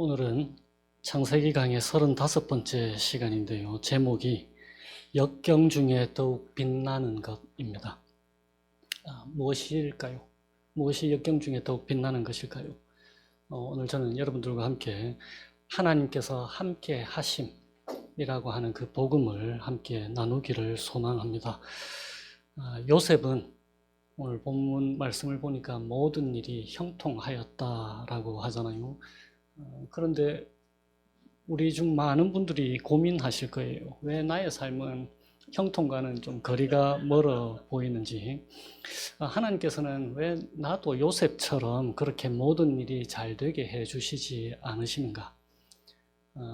오늘은 창세기 강의 35번째 시간인데요. 제목이 역경 중에 더욱 빛나는 것입니다. 무엇일까요? 무엇이 역경 중에 더욱 빛나는 것일까요? 오늘 저는 여러분들과 함께 하나님께서 함께 하심이라고 하는 그 복음을 함께 나누기를 소망합니다. 요셉은 오늘 본문 말씀을 보니까 모든 일이 형통하였다라고 하잖아요. 그런데 우리 중 많은 분들이 고민하실 거예요. 왜 나의 삶은 형통과는 좀 거리가 멀어 보이는지, 하나님께서는 왜 나도 요셉처럼 그렇게 모든 일이 잘 되게 해주시지 않으시는가?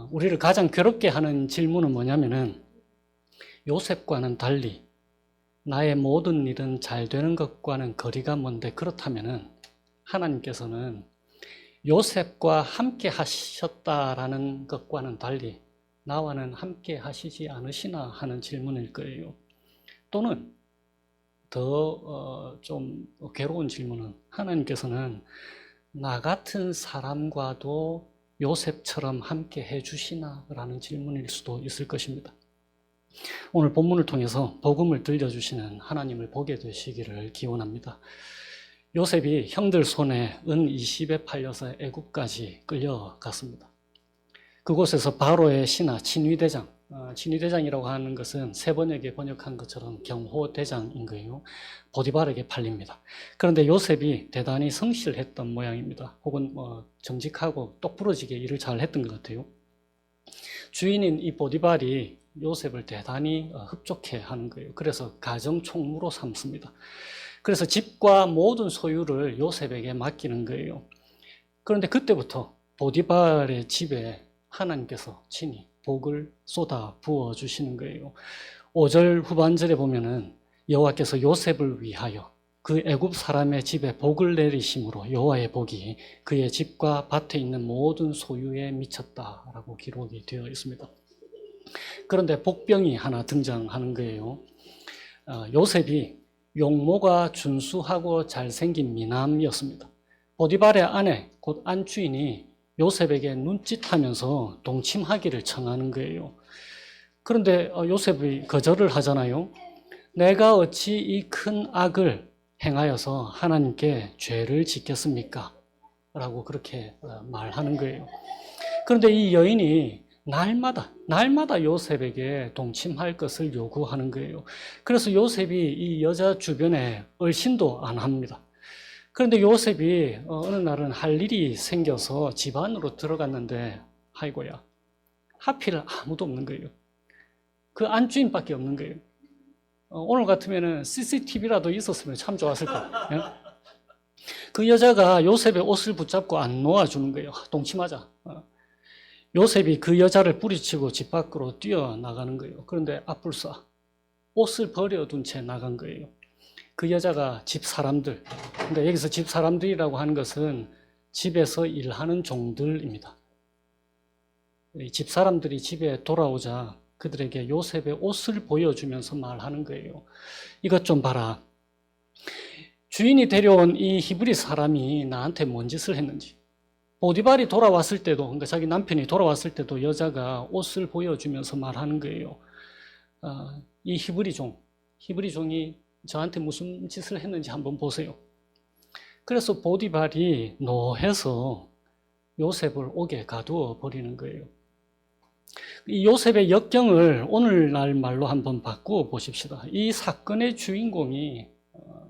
우리를 가장 괴롭게 하는 질문은 뭐냐면은, 요셉과는 달리 나의 모든 일은 잘 되는 것과는 거리가 먼데, 그렇다면은 하나님께서는 요셉과 함께 하셨다라는 것과는 달리 나와는 함께 하시지 않으시나 하는 질문일 거예요. 또는 더 좀 괴로운 질문은, 하나님께서는 나 같은 사람과도 요셉처럼 함께 해주시나 라는 질문일 수도 있을 것입니다. 오늘 본문을 통해서 복음을 들려주시는 하나님을 보게 되시기를 기원합니다. 요셉이 형들 손에 은 20에 팔려서 애굽까지 끌려갔습니다. 그곳에서 바로의 신하 친위대장, 친위대장이라고 하는 것은 세 번역에 번역한 것처럼 경호대장인 거예요. 보디발에게 팔립니다. 그런데 요셉이 대단히 성실했던 모양입니다. 혹은 정직하고 똑부러지게 일을 잘 했던 것 같아요. 주인인 이 보디발이 요셉을 대단히 흡족해 하는 거예요. 그래서 가정총무로 삼습니다. 그래서 집과 모든 소유를 요셉에게 맡기는 거예요. 그런데 그때부터 보디발의 집에 하나님께서 친히 복을 쏟아 부어주시는 거예요. 5절 후반절에 보면은 여호와께서 요셉을 위하여 그 애굽 사람의 집에 복을 내리심으로 여호와의 복이 그의 집과 밭에 있는 모든 소유에 미쳤다라고 기록이 되어 있습니다. 그런데 복병이 하나 등장하는 거예요. 요셉이 용모가 준수하고 잘생긴 미남이었습니다. 보디발의 아내, 곧 안주인이 요셉에게 눈짓하면서 동침하기를 청하는 거예요. 그런데 요셉이 거절을 하잖아요. 내가 어찌 이 큰 악을 행하여서 하나님께 죄를 짓겠습니까? 라고 그렇게 말하는 거예요. 그런데 이 여인이 날마다 요셉에게 동침할 것을 요구하는 거예요. 그래서 요셉이 이 여자 주변에 얼씬도 안 합니다. 그런데 요셉이 어느 날은 할 일이 생겨서 집 안으로 들어갔는데, 아이고야, 하필 아무도 없는 거예요. 그 안주인밖에 없는 거예요. 오늘 같으면 CCTV라도 있었으면 참 좋았을 거예요. 그 여자가 요셉의 옷을 붙잡고 안 놓아주는 거예요. 동침하자. 요셉이 그 여자를 뿌리치고 집 밖으로 뛰어나가는 거예요. 그런데 앞불싸 옷을 버려둔 채 나간 거예요. 그 여자가 집 사람들, 근데 여기서 집 사람들이라고 하는 것은 집에서 일하는 종들입니다. 집 사람들이 집에 돌아오자 그들에게 요셉의 옷을 보여주면서 말하는 거예요. 이것 좀 봐라. 주인이 데려온 이 히브리 사람이 나한테 뭔 짓을 했는지. 보디발이 돌아왔을 때도, 그러니까 자기 남편이 돌아왔을 때도 여자가 옷을 보여주면서 말하는 거예요. 이 히브리 종이 저한테 무슨 짓을 했는지 한번 보세요. 그래서 보디발이 노해서 요셉을 옥에 가두어 버리는 거예요. 이 요셉의 역경을 오늘날 말로 한번 바꾸어 보십시다. 이 사건의 주인공이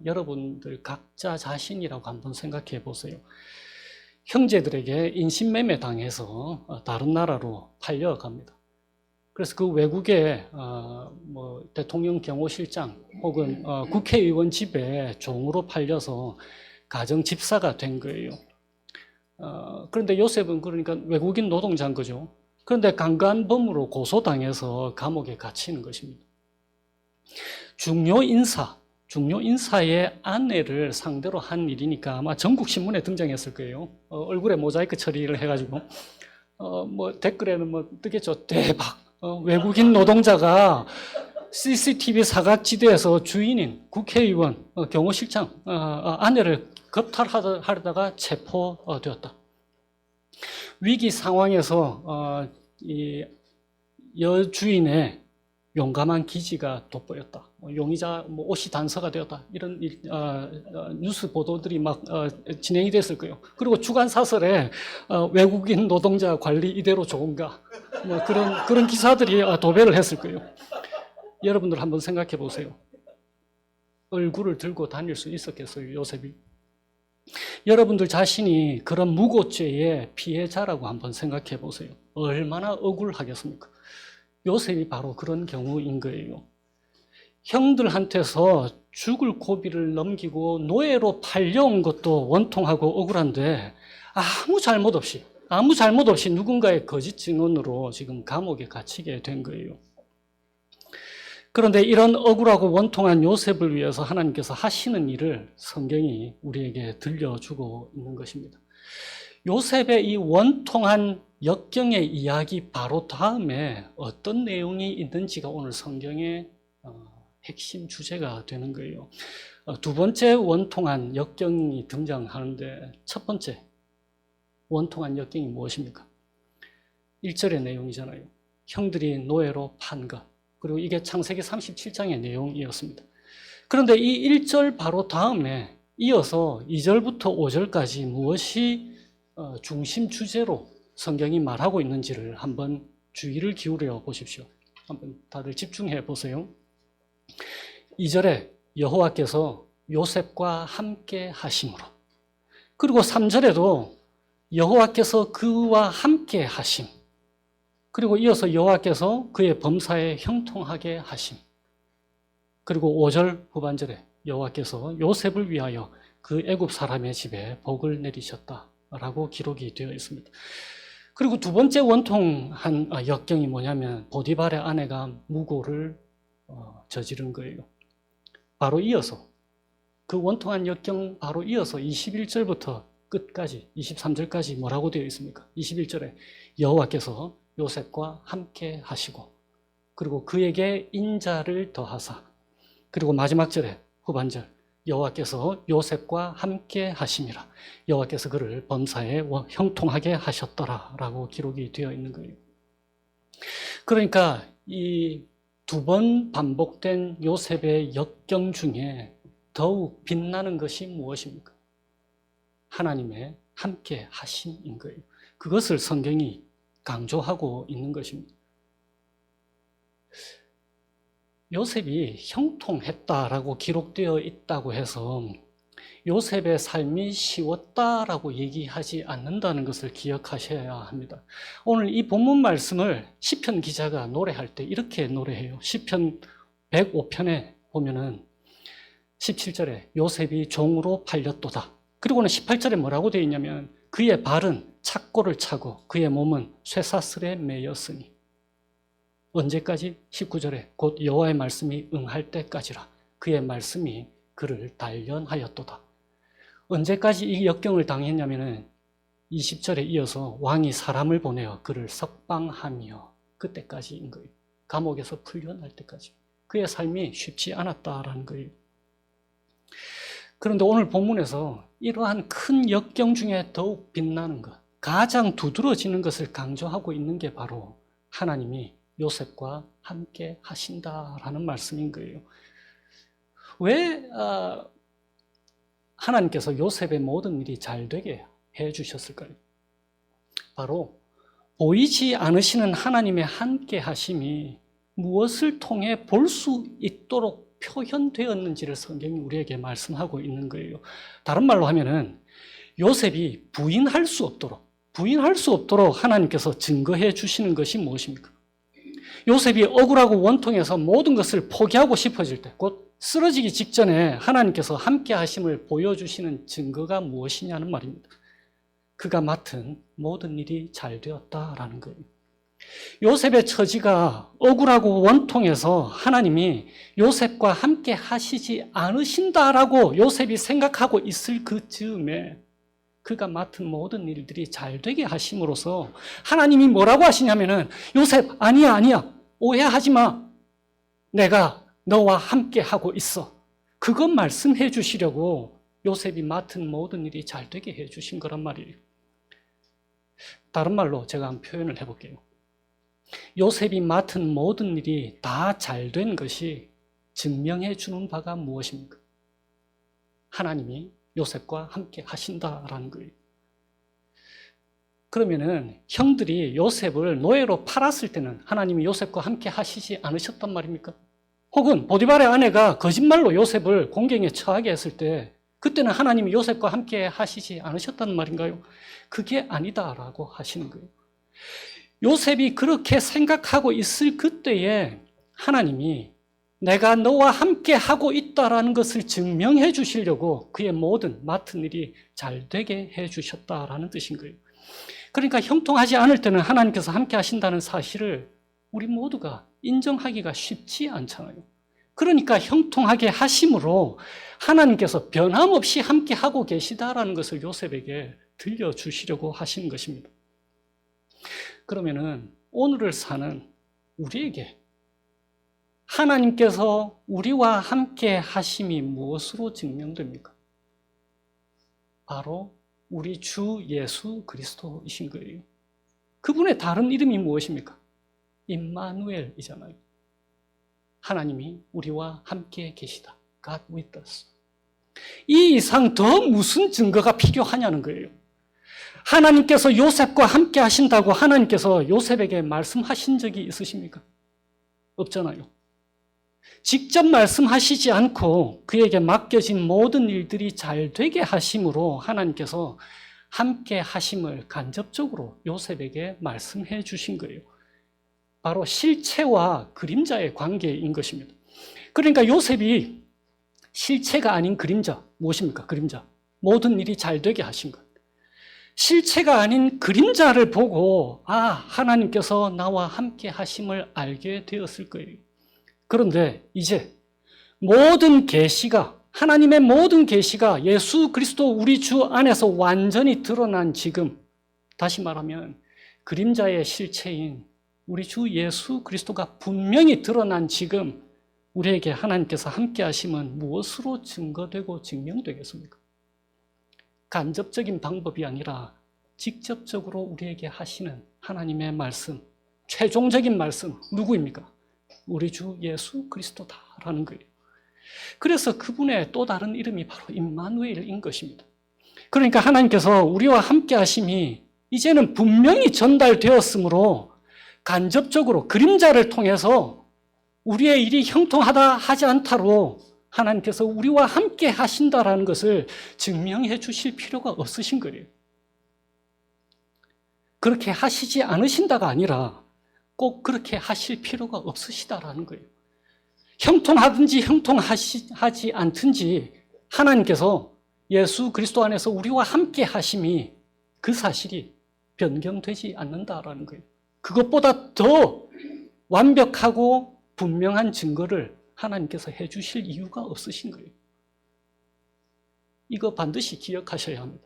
여러분들 각자 자신이라고 한번 생각해 보세요. 형제들에게 인신매매 당해서 다른 나라로 팔려갑니다. 그래서 그 외국의 대통령 경호실장 혹은 국회의원 집에 종으로 팔려서 가정 집사가 된 거예요. 그런데 요셉은 그러니까 외국인 노동자인 거죠. 그런데 강간범으로 고소당해서 감옥에 갇히는 것입니다. 중요 인사의 아내를 상대로 한 일이니까 아마 전국 신문에 등장했을 거예요. 얼굴에 모자이크 처리를 해가지고 댓글에는 뜨겠죠. 대박. 외국인 노동자가 CCTV 사각지대에서 주인인 국회의원, 경호실장 아내를 겁탈하다가 체포되었다. 위기 상황에서 이 여주인의 용감한 기지가 돋보였다. 용의자 옷이 단서가 되었다. 이런 뉴스 보도들이 막 진행이 됐을 거예요. 그리고 주간 사설에 외국인 노동자 관리 이대로 좋은가? 뭐 그런 기사들이 도배를 했을 거예요. 여러분들 한번 생각해 보세요. 얼굴을 들고 다닐 수 있었겠어요, 요셉이? 여러분들 자신이 그런 무고죄의 피해자라고 한번 생각해 보세요. 얼마나 억울하겠습니까? 요셉이 바로 그런 경우인 거예요. 형들한테서 죽을 고비를 넘기고 노예로 팔려온 것도 원통하고 억울한데 아무 잘못 없이 누군가의 거짓 증언으로 지금 감옥에 갇히게 된 거예요. 그런데 이런 억울하고 원통한 요셉을 위해서 하나님께서 하시는 일을 성경이 우리에게 들려주고 있는 것입니다. 요셉의 이 원통한 역경의 이야기 바로 다음에 어떤 내용이 있는지가 오늘 성경의 핵심 주제가 되는 거예요. 두 번째 원통한 역경이 등장하는데 첫 번째 원통한 역경이 무엇입니까? 1절의 내용이잖아요. 형들이 노예로 판 것. 그리고 이게 창세기 37장의 내용이었습니다. 그런데 이 1절 바로 다음에 이어서 2절부터 5절까지 무엇이 중심 주제로 성경이 말하고 있는지를 한번 주의를 기울여 보십시오. 한번 다들 집중해 보세요. 2절에 여호와께서 요셉과 함께 하심으로, 그리고 3절에도 여호와께서 그와 함께 하심, 그리고 이어서 여호와께서 그의 범사에 형통하게 하심, 그리고 5절 후반절에 여호와께서 요셉을 위하여 그 애굽 사람의 집에 복을 내리셨다라고 기록이 되어 있습니다. 그리고 두 번째 원통한 역경이 뭐냐면 보디발의 아내가 무고를 저지른 거예요. 바로 이어서 그 원통한 역경 바로 이어서 21절부터 끝까지 23절까지 뭐라고 되어 있습니까? 21절에 여호와께서 요셉과 함께 하시고, 그리고 그에게 인자를 더하사, 그리고 마지막 절에 후반절 여호와께서 요셉과 함께 하심이라, 여호와께서 그를 범사에 형통하게 하셨더라라고 기록이 되어 있는 거예요. 그러니까 이 두 번 반복된 요셉의 역경 중에 더욱 빛나는 것이 무엇입니까? 하나님의 함께 하심인 거예요. 그것을 성경이 강조하고 있는 것입니다. 요셉이 형통했다라고 기록되어 있다고 해서 요셉의 삶이 쉬웠다라고 얘기하지 않는다는 것을 기억하셔야 합니다. 오늘 이 본문 말씀을 시편 기자가 노래할 때 이렇게 노래해요. 시편 105편에 보면은 17절에 요셉이 종으로 팔렸도다. 그리고는 18절에 뭐라고 되어 있냐면 그의 발은 착고를 차고 그의 몸은 쇠사슬에 매였으니, 언제까지? 19절에 곧 여호와의 말씀이 응할 때까지라, 그의 말씀이 그를 단련하였도다. 언제까지 이 역경을 당했냐면은 20절에 이어서 왕이 사람을 보내어 그를 석방하며, 그때까지인 거예요. 감옥에서 풀려날 때까지. 그의 삶이 쉽지 않았다라는 거예요. 그런데 오늘 본문에서 이러한 큰 역경 중에 더욱 빛나는 것, 가장 두드러지는 것을 강조하고 있는 게 바로 하나님이 요셉과 함께 하신다라는 말씀인 거예요. 왜 하나님께서 요셉의 모든 일이 잘 되게 해 주셨을까요? 바로 보이지 않으시는 하나님의 함께 하심이 무엇을 통해 볼 수 있도록 표현되었는지를 성경이 우리에게 말씀하고 있는 거예요. 다른 말로 하면은 요셉이 부인할 수 없도록 하나님께서 증거해 주시는 것이 무엇입니까? 요셉이 억울하고 원통해서 모든 것을 포기하고 싶어질 때, 곧 쓰러지기 직전에 하나님께서 함께 하심을 보여주시는 증거가 무엇이냐는 말입니다. 그가 맡은 모든 일이 잘 되었다라는 거예요. 요셉의 처지가 억울하고 원통해서 하나님이 요셉과 함께 하시지 않으신다라고 요셉이 생각하고 있을 그 즈음에 그가 맡은 모든 일들이 잘 되게 하심으로써 하나님이 뭐라고 하시냐면은 요셉 아니야 오해하지 마, 내가 너와 함께 하고 있어. 그것 말씀해 주시려고 요셉이 맡은 모든 일이 잘 되게 해 주신 거란 말이에요. 다른 말로 제가 한번 표현을 해볼게요. 요셉이 맡은 모든 일이 다 잘된 것이 증명해 주는 바가 무엇입니까? 하나님이 요셉과 함께 하신다라는 거예요. 그러면은 형들이 요셉을 노예로 팔았을 때는 하나님이 요셉과 함께 하시지 않으셨단 말입니까? 혹은 보디발의 아내가 거짓말로 요셉을 공경에 처하게 했을 때 그때는 하나님이 요셉과 함께 하시지 않으셨단 말인가요? 그게 아니다라고 하시는 거예요. 요셉이 그렇게 생각하고 있을 그때에 하나님이 내가 너와 함께 하고 있다라는 것을 증명해 주시려고 그의 모든 맡은 일이 잘 되게 해 주셨다라는 뜻인 거예요. 그러니까 형통하지 않을 때는 하나님께서 함께 하신다는 사실을 우리 모두가 인정하기가 쉽지 않잖아요. 그러니까 형통하게 하심으로 하나님께서 변함없이 함께 하고 계시다라는 것을 요셉에게 들려주시려고 하시는 것입니다. 그러면은 오늘을 사는 우리에게 하나님께서 우리와 함께 하심이 무엇으로 증명됩니까? 바로 우리 주 예수 그리스도이신 거예요. 그분의 다른 이름이 무엇입니까? 임마누엘이잖아요. 하나님이 우리와 함께 계시다. God with us. 이 이상 더 무슨 증거가 필요하냐는 거예요. 하나님께서 요셉과 함께 하신다고 하나님께서 요셉에게 말씀하신 적이 있으십니까? 없잖아요. 직접 말씀하시지 않고 그에게 맡겨진 모든 일들이 잘 되게 하심으로 하나님께서 함께 하심을 간접적으로 요셉에게 말씀해 주신 거예요. 바로 실체와 그림자의 관계인 것입니다. 그러니까 요셉이 실체가 아닌 그림자, 무엇입니까? 그림자. 모든 일이 잘 되게 하신 것. 실체가 아닌 그림자를 보고 하나님께서 나와 함께 하심을 알게 되었을 거예요. 그런데 이제 모든 계시가 하나님의 모든 계시가 예수 그리스도 우리 주 안에서 완전히 드러난 지금, 다시 말하면 그림자의 실체인 우리 주 예수 그리스도가 분명히 드러난 지금 우리에게 하나님께서 함께 하심은 무엇으로 증거되고 증명되겠습니까? 간접적인 방법이 아니라 직접적으로 우리에게 하시는 하나님의 말씀, 최종적인 말씀, 누구입니까? 우리 주 예수 그리스도다라는 거예요. 그래서 그분의 또 다른 이름이 바로 임마누엘인 것입니다. 그러니까 하나님께서 우리와 함께 하심이 이제는 분명히 전달되었으므로 간접적으로 그림자를 통해서 우리의 일이 형통하다 하지 않다로 하나님께서 우리와 함께 하신다라는 것을 증명해 주실 필요가 없으신 거예요. 그렇게 하시지 않으신다가 아니라 꼭 그렇게 하실 필요가 없으시다라는 거예요. 형통하든지 형통하지 않든지 하나님께서 예수 그리스도 안에서 우리와 함께 하심이 그 사실이 변경되지 않는다라는 거예요. 그것보다 더 완벽하고 분명한 증거를 하나님께서 해주실 이유가 없으신 거예요. 이거 반드시 기억하셔야 합니다.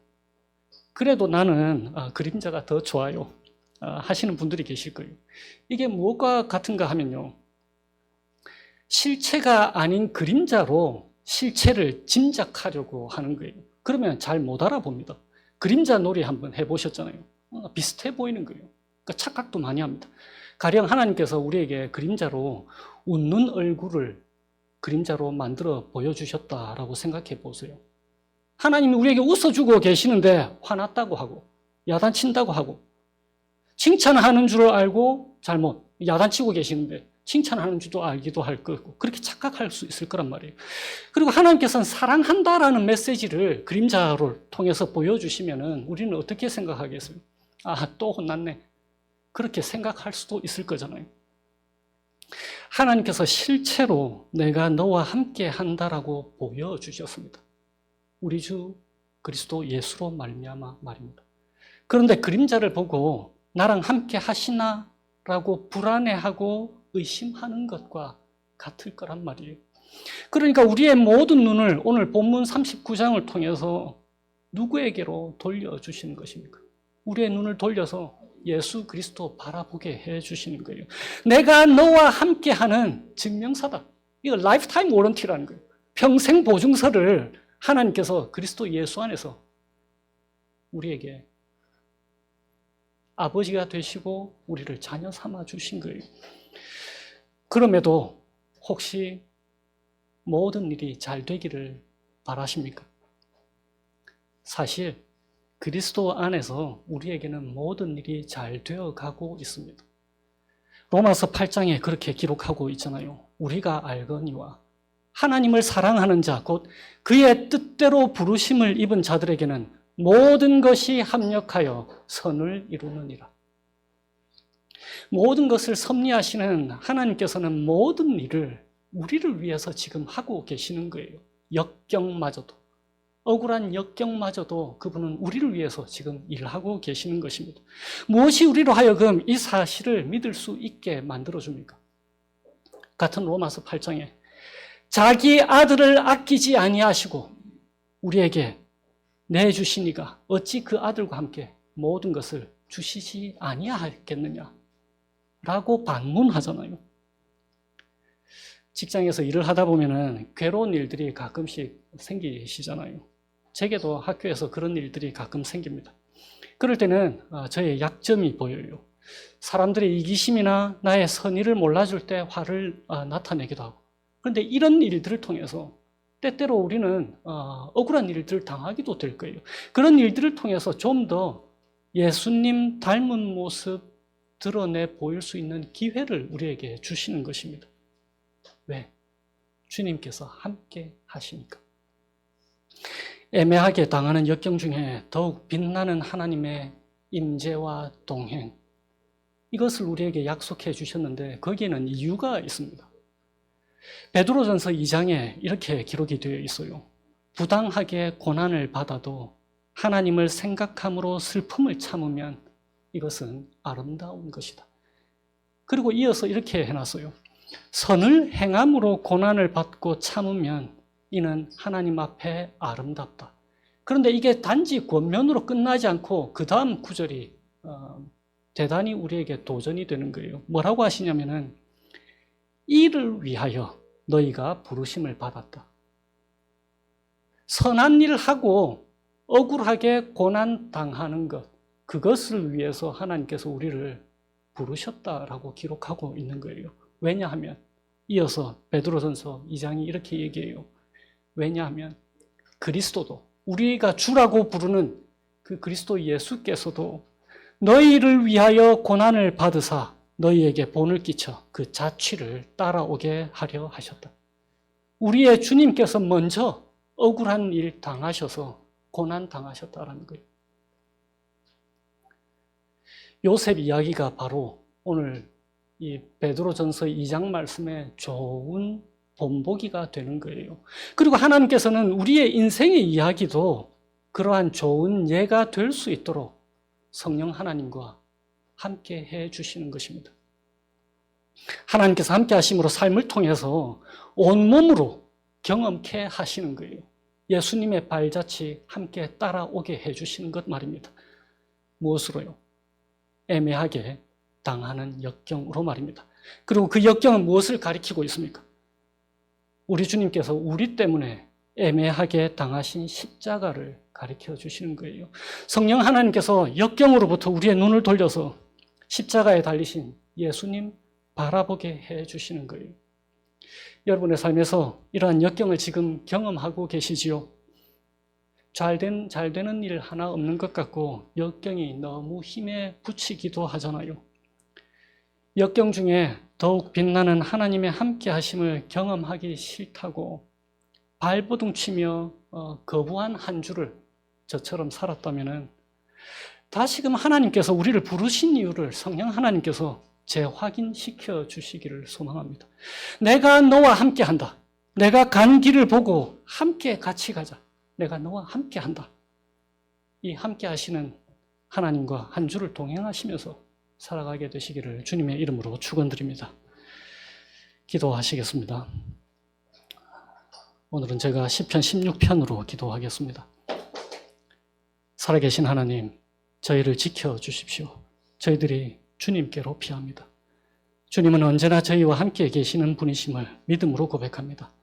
그래도 나는 그림자가 더 좋아요 하시는 분들이 계실 거예요. 이게 무엇과 같은가 하면요, 실체가 아닌 그림자로 실체를 짐작하려고 하는 거예요. 그러면 잘 못 알아봅니다. 그림자 놀이 한번 해보셨잖아요. 비슷해 보이는 거예요. 그러니까 착각도 많이 합니다. 가령 하나님께서 우리에게 그림자로 웃는 얼굴을 그림자로 만들어 보여주셨다라고 생각해 보세요. 하나님이 우리에게 웃어주고 계시는데 화났다고 하고 야단친다고 하고 칭찬하는 줄 알고 잘못 야단치고 계시는데 칭찬하는 줄도 알기도 할 거고 그렇게 착각할 수 있을 거란 말이에요. 그리고 하나님께서는 사랑한다라는 메시지를 그림자를 통해서 보여주시면은 우리는 어떻게 생각하겠어요? 또 혼났네. 그렇게 생각할 수도 있을 거잖아요. 하나님께서 실체로 내가 너와 함께 한다라고 보여주셨습니다. 우리 주 그리스도 예수로 말미암아 말입니다. 그런데 그림자를 보고 나랑 함께 하시나라고 불안해하고 의심하는 것과 같을 거란 말이에요. 그러니까 우리의 모든 눈을 오늘 본문 39장을 통해서 누구에게로 돌려주시는 것입니까? 우리의 눈을 돌려서 예수 그리스도 바라보게 해주시는 거예요. 내가 너와 함께하는 증명사다. 이거 라이프타임 워런티라는 거예요. 평생 보증서를 하나님께서 그리스도 예수 안에서 우리에게 아버지가 되시고 우리를 자녀 삼아 주신 거예요. 그럼에도 혹시 모든 일이 잘 되기를 바라십니까? 사실 그리스도 안에서 우리에게는 모든 일이 잘 되어 가고 있습니다. 로마서 8장에 그렇게 기록하고 있잖아요. 우리가 알거니와 하나님을 사랑하는 자, 곧 그의 뜻대로 부르심을 입은 자들에게는 모든 것이 합력하여 선을 이루느니라. 모든 것을 섭리하시는 하나님께서는 모든 일을 우리를 위해서 지금 하고 계시는 거예요. 역경마저도, 억울한 역경마저도 그분은 우리를 위해서 지금 일하고 계시는 것입니다. 무엇이 우리로 하여금 이 사실을 믿을 수 있게 만들어줍니까? 같은 로마서 8장에 자기 아들을 아끼지 아니하시고 우리에게 내주시니가 어찌 그 아들과 함께 모든 것을 주시지 아니하겠느냐 라고 반문하잖아요. 직장에서 일을 하다 보면은 괴로운 일들이 가끔씩 생기시잖아요. 제게도 학교에서 그런 일들이 가끔 생깁니다. 그럴 때는 저의 약점이 보여요. 사람들의 이기심이나 나의 선의를 몰라줄 때 화를 나타내기도 하고. 그런데 이런 일들을 통해서 때때로 우리는 억울한 일들을 당하기도 될 거예요. 그런 일들을 통해서 좀 더 예수님 닮은 모습 드러내 보일 수 있는 기회를 우리에게 주시는 것입니다. 왜? 주님께서 함께 하시니까. 애매하게 당하는 역경 중에 더욱 빛나는 하나님의 임재와 동행, 이것을 우리에게 약속해 주셨는데 거기에는 이유가 있습니다. 베드로전서 2장에 이렇게 기록이 되어 있어요. 부당하게 고난을 받아도 하나님을 생각함으로 슬픔을 참으면 이것은 아름다운 것이다. 그리고 이어서 이렇게 해놨어요. 선을 행함으로 고난을 받고 참으면 이는 하나님 앞에 아름답다. 그런데 이게 단지 권면으로 끝나지 않고 그 다음 구절이 대단히 우리에게 도전이 되는 거예요. 뭐라고 하시냐면은 이를 위하여 너희가 부르심을 받았다. 선한 일을 하고 억울하게 고난당하는 것, 그것을 위해서 하나님께서 우리를 부르셨다라고 기록하고 있는 거예요. 왜냐하면 이어서 베드로전서 2장이 이렇게 얘기해요. 왜냐하면 그리스도도, 우리가 주라고 부르는 그 그리스도 예수께서도 너희를 위하여 고난을 받으사 너희에게 본을 끼쳐 그 자취를 따라오게 하려 하셨다. 우리의 주님께서 먼저 억울한 일 당하셔서 고난 당하셨다라는 거예요. 요셉 이야기가 바로 오늘 이 베드로전서 2장 말씀의 좋은 본보기가 되는 거예요. 그리고 하나님께서는 우리의 인생의 이야기도 그러한 좋은 예가 될 수 있도록 성령 하나님과 함께 해 주시는 것입니다. 하나님께서 함께 하심으로 삶을 통해서 온몸으로 경험케 하시는 거예요. 예수님의 발자취 함께 따라오게 해 주시는 것 말입니다. 무엇으로요? 애매하게 당하는 역경으로 말입니다. 그리고 그 역경은 무엇을 가리키고 있습니까? 우리 주님께서 우리 때문에 애매하게 당하신 십자가를 가리켜 주시는 거예요. 성령 하나님께서 역경으로부터 우리의 눈을 돌려서 십자가에 달리신 예수님 바라보게 해 주시는 거예요. 여러분의 삶에서 이러한 역경을 지금 경험하고 계시지요? 잘 되는 일 하나 없는 것 같고 역경이 너무 힘에 부치기도 하잖아요. 역경 중에 더욱 빛나는 하나님의 함께 하심을 경험하기 싫다고 발버둥 치며 거부한 한 주를 저처럼 살았다면 다시금 하나님께서 우리를 부르신 이유를 성령 하나님께서 재확인시켜 주시기를 소망합니다. 내가 너와 함께 한다. 내가 간 길을 보고 함께 같이 가자. 내가 너와 함께 한다. 이 함께 하시는 하나님과 한 주를 동행하시면서 살아가게 되시기를 주님의 이름으로 축원드립니다. 기도하시겠습니다. 오늘은 제가 시편 16편으로 기도하겠습니다. 살아계신 하나님, 저희를 지켜주십시오. 저희들이 주님께로 피합니다. 주님은 언제나 저희와 함께 계시는 분이심을 믿음으로 고백합니다.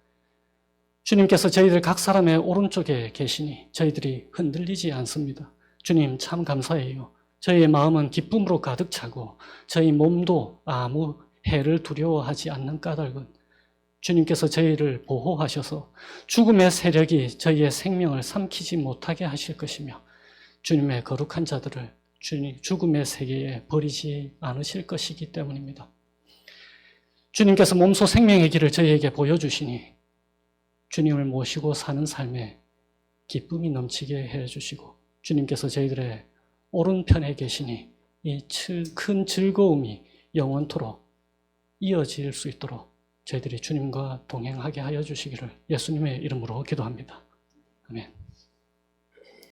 주님께서 저희들 각 사람의 오른쪽에 계시니 저희들이 흔들리지 않습니다. 주님 참 감사해요. 저희의 마음은 기쁨으로 가득 차고 저희 몸도 아무 해를 두려워하지 않는 까닭은 주님께서 저희를 보호하셔서 죽음의 세력이 저희의 생명을 삼키지 못하게 하실 것이며 주님의 거룩한 자들을 죽음의 세계에 버리지 않으실 것이기 때문입니다. 주님께서 몸소 생명의 길을 저희에게 보여주시니 주님을 모시고 사는 삶에 기쁨이 넘치게 해주시고 주님께서 저희들의 오른편에 계시니 이 큰 즐거움이 영원토록 이어질 수 있도록 저희들이 주님과 동행하게 하여 주시기를 예수님의 이름으로 기도합니다. 아멘.